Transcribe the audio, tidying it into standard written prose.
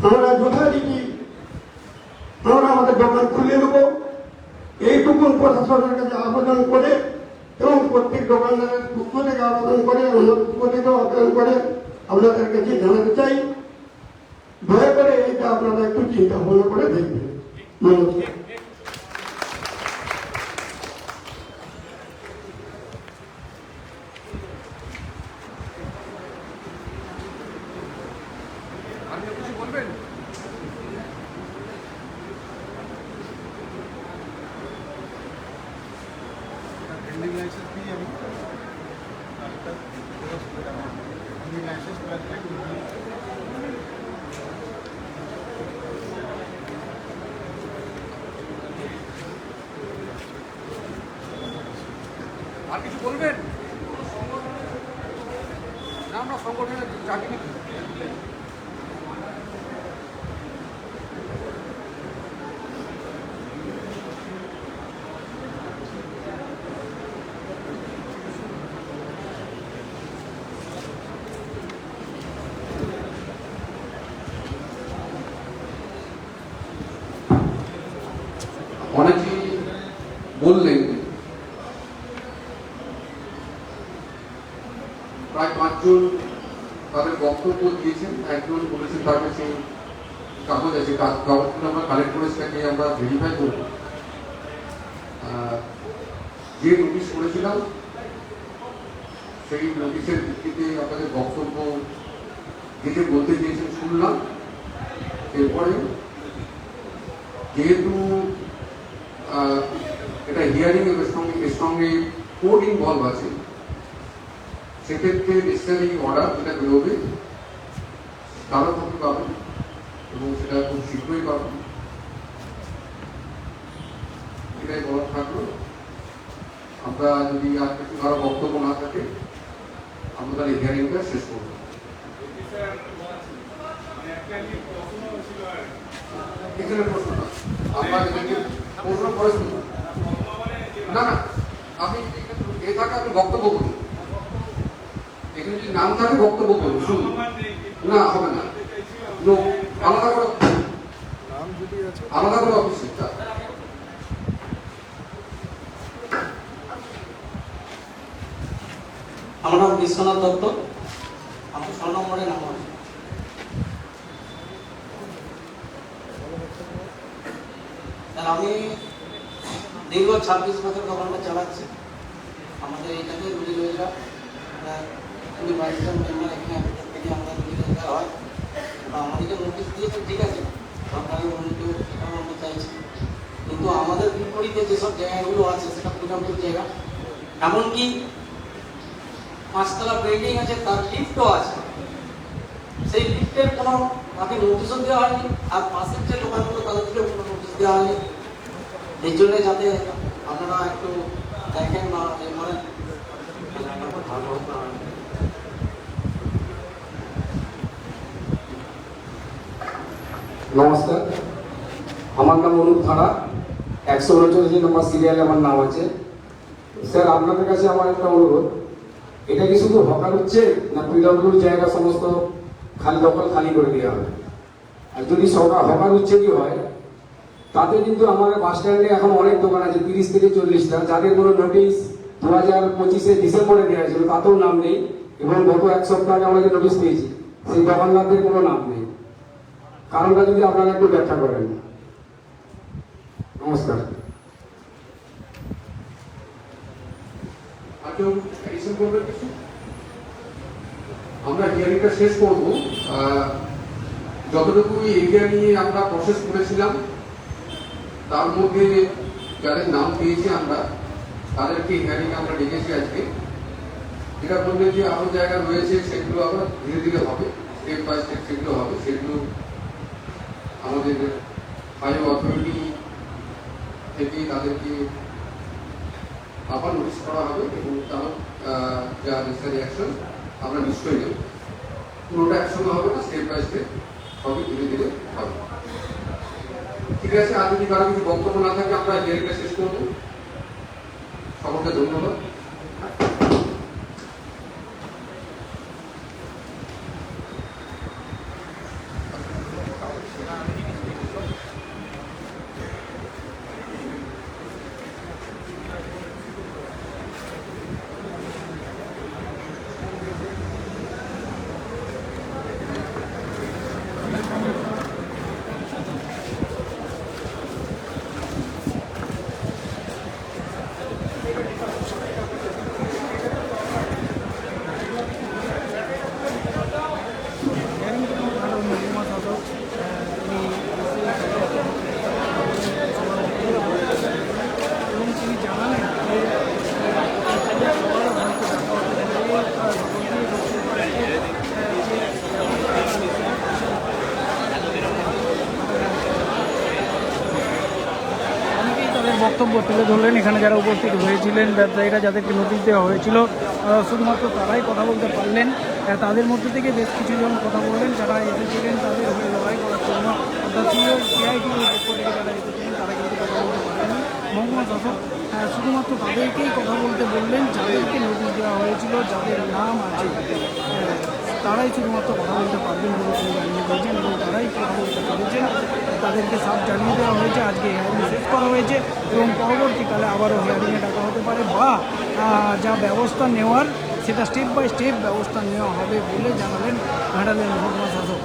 আমরা যথারীতি আমরা আমাদের দোকান খুলে দেব, এইটুকুন প্রশাসনের কাছে আবেদন করে এবং প্রত্যেক দোকানদারের পক্ষ থেকে আবেদন করে, আমার পক্ষ থেকে আবেদন করে আপনাদের কাছে জানাতে চাই, দয়া করে এইটা আপনারা একটু চিন্তা ভাবনা করে দেখবেন। নমস্কার। আর কিছু বলবেন না? আমরা সংগঠনের চাকরি অনেকেই বললেন, প্রায় 5 জন তাদের বক্তব্য দিয়েছেন। একজন বলেছেন তার কাছে কাগজ আছে, কাগজগুলো আমরা কালেক্ট করে সেটাকে আমরা ভেরিফাই করব। যে নোটিশ করেছিলাম সেই নোটিশের ভিত্তিতে আপনাদের বক্তব্য যেটা বলতে চেয়েছেন শুনলাম। এরপরে যেহেতু এটা হিয়ারিং এর সঙ্গে কোর্ট ইনভলভ আছে, সেক্ষেত্রে ডিসচার্জিং অর্ডার যেটা বেরোবে তারা কপি পাবেন এবং সেটা খুব শীঘ্রই পাবেন। এটাই বলার থাকলো। আমরা যদি আর কিছু কারো বক্তব্য না থাকে আমরা তাহলে হিয়ারিংটা শেষ করবো। এখানে প্রশ্ন না, আমরা যদি প্রশ্ন করে শুনবো না, আপনি এ থাকে আপনি বক্তব্য করুন। এখানে যদি নাম থাকে বক্তব্য করুন, শুনুন। না হবে না, আলাদা করে অফিস। আমার নাম বিশ্বনাথ দত্ত, আমার 6 নম্বরে নাম আছে। আমি দীর্ঘ 26 বছর দোকানটা চালাচ্ছি। আমাদের এইটাতে রুজি রোজগার আমি 22 জন মেম্বার এখানে থেকে আমরা রুজি রোজগার হয়। আমাদেরকে নোটিশ দিয়েছে, ঠিক আছে, আপনাকে উন্নত সেটাও আমরা চাইছি, কিন্তু আমাদের বিপরীতে যেসব জায়গাগুলো আছে সেটা পুরাপুরি জায়গা, এমনকি 5 তলা বিল্ডিং আছে, তার লিফটও আছে, সেই লিফটের কোনো তাকে নোটিশও দেওয়া হয়নি, আর পাশের যে দোকানগুলো তাদেরকেও কোনো নোটিশ দেওয়া হয়নি। এই জন্য যাতে আপনারা একটু দেখেন বা করেন, নমস্কার, আমার নাম অনুপ ধারা, 139 নম্বর সিরিয়ালে আমার নাম আছে। স্যার, আপনাদের কাছে আমার একটা অনুরোধ, এটা কি শুধু হকার হচ্ছে না পিডব্লিউর জায়গা সমস্ত খালি করে দেওয়া হবে? আর যদি হকার হচ্ছে কি হয়, তাতে কিন্তু আমাদের বাস স্ট্যান্ডে এখন অনেক দোকান আছে, 30 থেকে 40টা, যাদের কোনো নোটিশ 2025 ডিসেম্বরে দেওয়া হয়েছিল তাতেও নাম নেই, এবং গত 1 সপ্তাহ আগে আমরা যে নোটিশ পেয়েছি সেই দোকানদারদের কোনো নাম নেই। কারণটা যদি আপনারা একটু ব্যাখ্যা করেন। নমস্কার। আমরা হিয়ারিংটা শেষ করব। যতটুকু এরিয়া নিয়ে আমরা প্রসেস করেছিলাম তার মধ্যে যাদের নাম পেয়েছি আমরা তাদেরকে হিয়ারিং আমরা ডেকেছি আজকে। যেটা বললেন যে আরো জায়গা রয়েছে, সেগুলো আবার ধীরে ধীরে হবে, স্টেপ বাই স্টেপ সেগুলো হবে। সেগুলো আমাদের হাই অথরিটি থেকে তাদেরকে আবার নোটিশ করা হবে এবং তার যা নেসেসারি অ্যাকশন আমরা নিশ্চয়ই নেব। পুরোটা একসঙ্গে হবে না, স্টেপ বাই স্টেপ সবই ধীরে ধীরে হবে। ঠিক আছে, আর যদি কারো কিছু বক্তব্য না থাকে আমরা হিয়ারিংটা শেষ করবো। সকলকে ধন্যবাদ। বক্তব্য তুলে ধরলেন। এখানে যারা উপস্থিত হয়েছিলেন ব্যবসায়ীরা, যাদেরকে নোটিশ দেওয়া হয়েছিল, শুধুমাত্র তারাই কথা বলতে পারলেন। তাদের মধ্যে থেকে বেশ কিছু জন কথা বললেন, যারা এসেছিলেন তাদের হয়ে লড়াই করার জন্য, অর্থাৎ সিআইটির পক্ষ থেকে যারা এসেছিলেন তারা কিন্তু কথা বলতে পারেনি। মহকুমা শাসক শুধুমাত্র তাদেরকেই কথা বলতে বললেন, যাদেরকে নোটিশ দেওয়া হয়েছিল, যাদের নাম আছে, তারাই শুধুমাত্র কথা বলতে পারবেন বলে তিনি জানিয়ে দিয়েছেন এবং তারাই কথা বলতে পেরেছেন। তাদেরকে সাফ জানিয়ে দেওয়া হয়েছে আজকে হিয়ারিং শেষ করা হয়েছে এবং পরবর্তীকালে আবারও হিয়ারিংয়ে ডাকা হতে পারে বা যা ব্যবস্থা নেওয়ার সেটা স্টেপ বাই স্টেপ ব্যবস্থা নেওয়া হবে বলে জানালেন ঘাটালের মহকুমা শাসক।